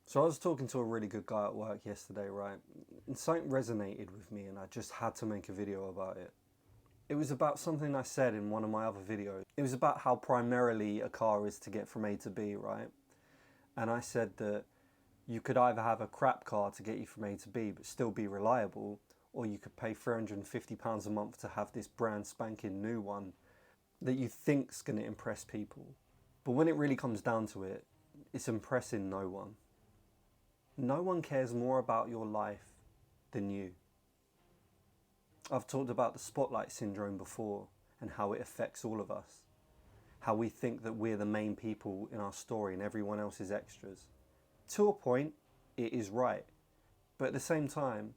So I was talking to a really good guy at work yesterday, right? And something resonated with me and I just had to make a video about it. It was about something I said in one of my other videos. It was about how primarily a car is to get from A to B, right? And I said that you could either have a crap car to get you from A to B but still be reliable, or you could pay £350 a month to have this brand spanking new one that you think's going to impress people. But when it really comes down to it, it's impressing no one. No one cares more about your life than you. I've talked about the spotlight syndrome before and how it affects all of us. How we think that we're the main people in our story and everyone else is extras. To a point, it is right. But at the same time,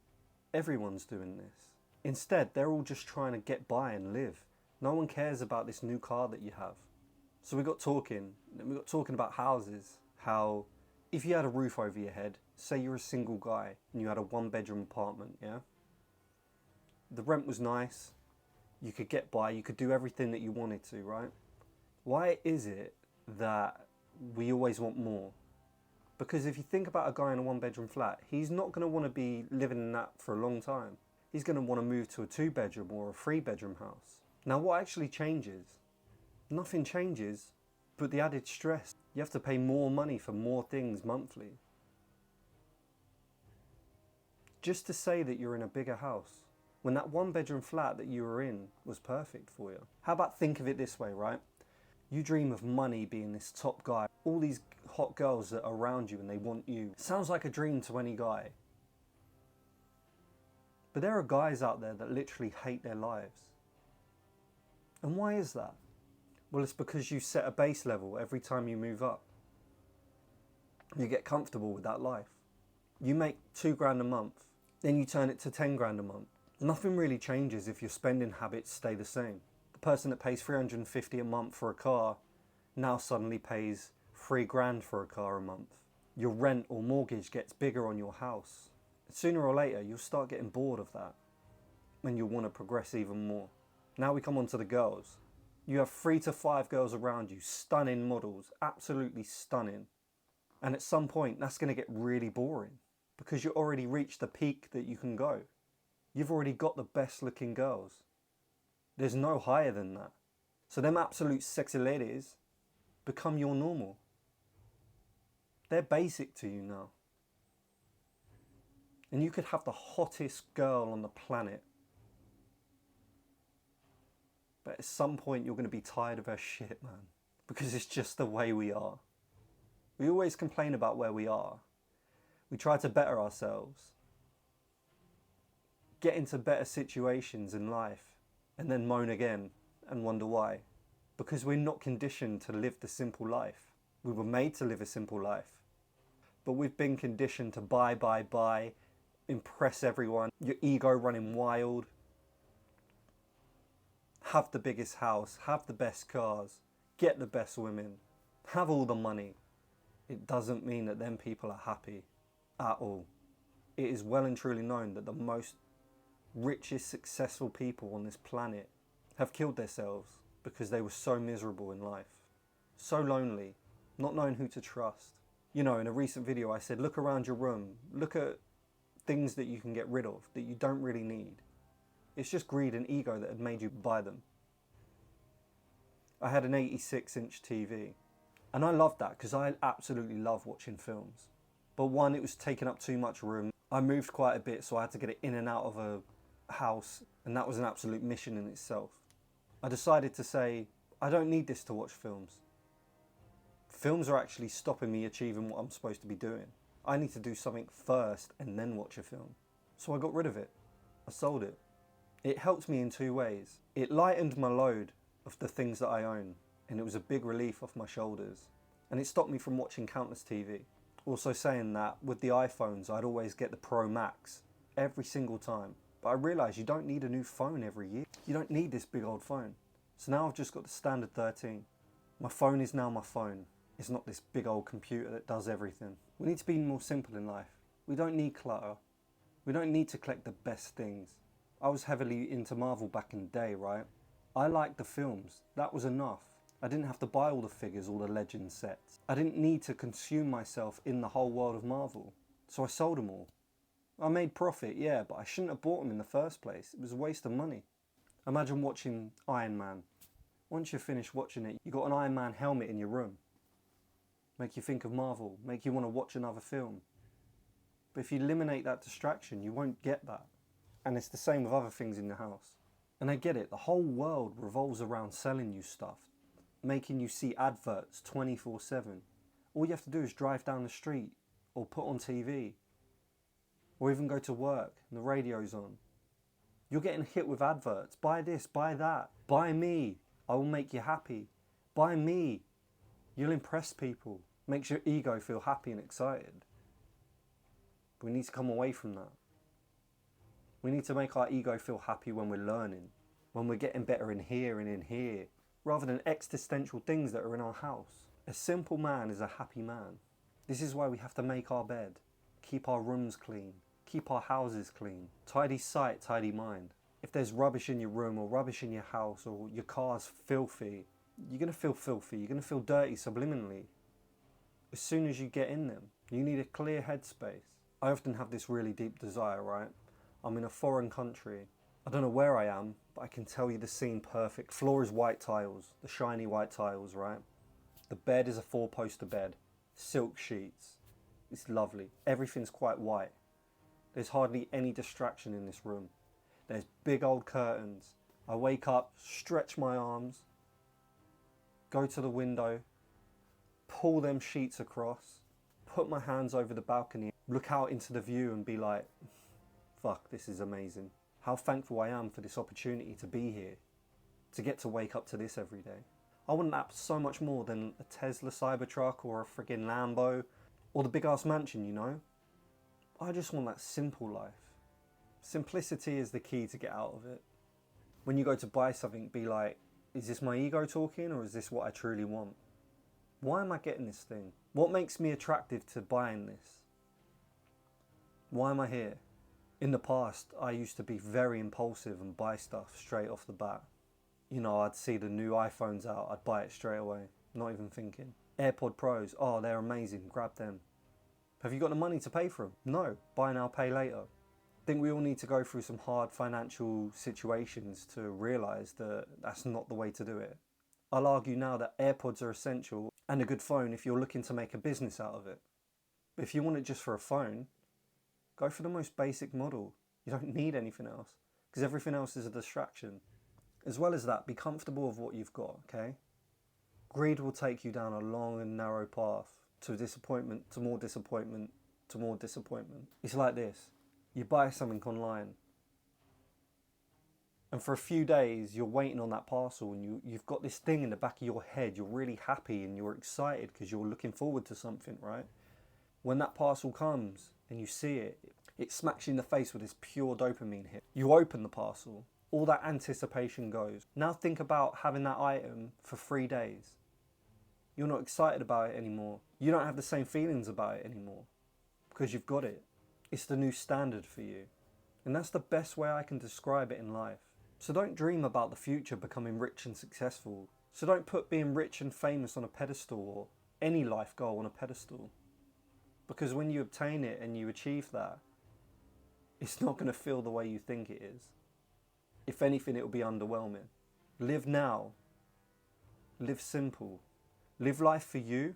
everyone's doing this. Instead, they're all just trying to get by and live. No one cares about this new car that you have. So we got talking about houses, how if you had a roof over your head, say you're a single guy and you had a 1-bedroom apartment, yeah? The rent was nice, you could get by, you could do everything that you wanted to, right? Why is it that we always want more? Because if you think about a guy in a 1-bedroom flat, he's not going to want to be living in that for a long time. He's going to want to move to a 2-bedroom or a 3-bedroom house. Now what actually changes? Nothing changes but the added stress. You have to pay more money for more things monthly. Just to say that you're in a bigger house, when that 1-bedroom flat that you were in was perfect for you. How about think of it this way, right? You dream of money being this top guy, all these hot girls that are around you and they want you. Sounds like a dream to any guy. But there are guys out there that literally hate their lives. And why is that? Well, it's because you set a base level every time you move up. You get comfortable with that life. You make £2 grand a month, then you turn it to 10 grand a month. Nothing really changes if your spending habits stay the same. The person that pays $350 a month for a car now suddenly pays £3 grand for a car a month. Your rent or mortgage gets bigger on your house. Sooner or later, you'll start getting bored of that and you'll want to progress even more. Now we come on to the girls. You have 3 to 5 girls around you, stunning models, absolutely stunning. And at some point, that's going to get really boring because you already reached the peak that you can go. You've already got the best looking girls. There's no higher than that. So them absolute sexy ladies become your normal. They're basic to you now. And you could have the hottest girl on the planet. But at some point you're going to be tired of her shit, man. Because it's just the way we are. We always complain about where we are. We try to better ourselves. Get into better situations in life. And then moan again and wonder why. Because we're not conditioned to live the simple life. We were made to live a simple life. But we've been conditioned to buy, impress everyone, your ego running wild. Have the biggest house, have the best cars, get the best women, have all the money. It doesn't mean that them people are happy at all. It is well and truly known that the most richest, successful people on this planet have killed themselves because they were so miserable in life. So lonely, not knowing who to trust. You know, in a recent video I said, look around your room, look at things that you can get rid of, that you don't really need. It's just greed and ego that had made you buy them. I had an 86-inch TV. And I loved that because I absolutely love watching films. But one, it was taking up too much room. I moved quite a bit, so I had to get it in and out of a house. And that was an absolute mission in itself. I decided to say, I don't need this to watch films. Films are actually stopping me achieving what I'm supposed to be doing. I need to do something first and then watch a film. So I got rid of it. I sold it. It helped me in 2 ways. It lightened my load of the things that I own, and it was a big relief off my shoulders. And it stopped me from watching countless TV. Also saying that with the iPhones, I'd always get the Pro Max every single time. But I realised you don't need a new phone every year. You don't need this big old phone. So now I've just got the standard 13. My phone is now my phone. It's not this big old computer that does everything. We need to be more simple in life. We don't need clutter. We don't need to collect the best things. I was heavily into Marvel back in the day, right? I liked the films. That was enough. I didn't have to buy all the figures, all the Legends sets. I didn't need to consume myself in the whole world of Marvel. So I sold them all. I made profit, yeah, but I shouldn't have bought them in the first place. It was a waste of money. Imagine watching Iron Man. Once you're finished watching it, you got an Iron Man helmet in your room. Make you think of Marvel, make you want to watch another film. But if you eliminate that distraction, you won't get that. And it's the same with other things in the house. And I get it, the whole world revolves around selling you stuff, making you see adverts 24/7. All you have to do is drive down the street or put on TV or even go to work and the radio's on. You're getting hit with adverts. Buy this, buy that. Buy me. I will make you happy. Buy me. You'll impress people. Makes your ego feel happy and excited. But we need to come away from that. We need to make our ego feel happy when we're learning, when we're getting better in here and in here, rather than existential things that are in our house. A simple man is a happy man. This is why we have to make our bed, keep our rooms clean, keep our houses clean. Tidy sight, tidy mind. If there's rubbish in your room or rubbish in your house or your car's filthy, you're going to feel filthy, you're going to feel dirty subliminally. As soon as you get in them, you need a clear headspace. I often have this really deep desire, right? I'm in a foreign country. I don't know where I am, but I can tell you the scene perfect. Floor is white tiles, the shiny white tiles, right? The bed is a 4-poster bed, silk sheets. It's lovely. Everything's quite white. There's hardly any distraction in this room. There's big old curtains. I wake up, stretch my arms, go to the window, pull them sheets across, put my hands over the balcony, look out into the view and be like, fuck, this is amazing. How thankful I am for this opportunity to be here, to get to wake up to this every day. I want that so much more than a Tesla Cybertruck or a friggin' Lambo or the big ass mansion, you know? I just want that simple life. Simplicity is the key to get out of it. When you go to buy something, be like, is this my ego talking or is this what I truly want? Why am I getting this thing? What makes me attractive to buying this? Why am I here? In the past, I used to be very impulsive and buy stuff straight off the bat. You know, I'd see the new iPhones out, I'd buy it straight away, not even thinking. AirPod Pros, oh, they're amazing, grab them. Have you got the money to pay for them? No, buy now, pay later. I think we all need to go through some hard financial situations to realise that that's not the way to do it. I'll argue now that AirPods are essential and a good phone if you're looking to make a business out of it. But if you want it just for a phone, go for the most basic model. You don't need anything else because everything else is a distraction. As well as that, be comfortable with what you've got, okay? Greed will take you down a long and narrow path to disappointment, to more disappointment, to more disappointment. It's like this. You buy something online and for a few days you're waiting on that parcel and you've got this thing in the back of your head. You're really happy and you're excited because you're looking forward to something, right? When that parcel comes and you see it, it smacks you in the face with this pure dopamine hit. You open the parcel, all that anticipation goes. Now think about having that item for 3 days. You're not excited about it anymore. You don't have the same feelings about it anymore because you've got it. It's the new standard for you. And that's the best way I can describe it in life. So don't dream about the future becoming rich and successful. So don't put being rich and famous on a pedestal or any life goal on a pedestal. Because when you obtain it and you achieve that, it's not going to feel the way you think it is. If anything, it will be underwhelming. Live now. Live simple. Live life for you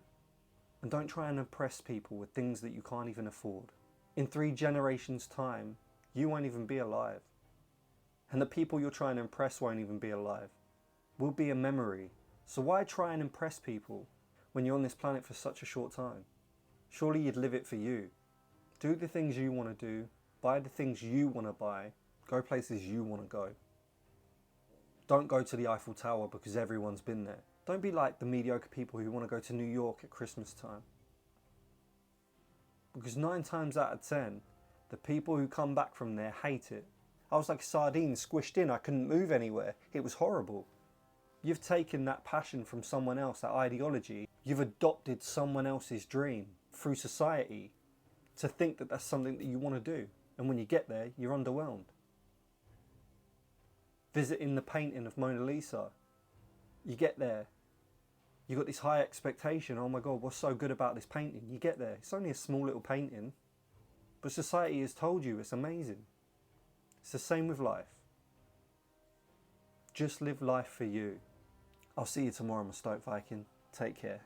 and don't try and impress people with things that you can't even afford. In 3 generations' time, you won't even be alive. And the people you're trying to impress won't even be alive. We'll be a memory. So why try and impress people when you're on this planet for such a short time? Surely you'd live it for you. Do the things you want to do. Buy the things you want to buy. Go places you want to go. Don't go to the Eiffel Tower because everyone's been there. Don't be like the mediocre people who want to go to New York at Christmas time. Because 9 times out of 10, the people who come back from there hate it. I was like a sardine squished in, I couldn't move anywhere. It was horrible. You've taken that passion from someone else, that ideology. You've adopted someone else's dream through society to think that that's something that you want to do. And when you get there, you're underwhelmed. Visiting the painting of Mona Lisa. You get there You got this high expectation, oh my God, what's so good about this painting? You get there, it's only a small little painting, but society has told you it's amazing. It's the same with life. Just live life for you. I'll see you tomorrow, my Stoic Viking. Take care.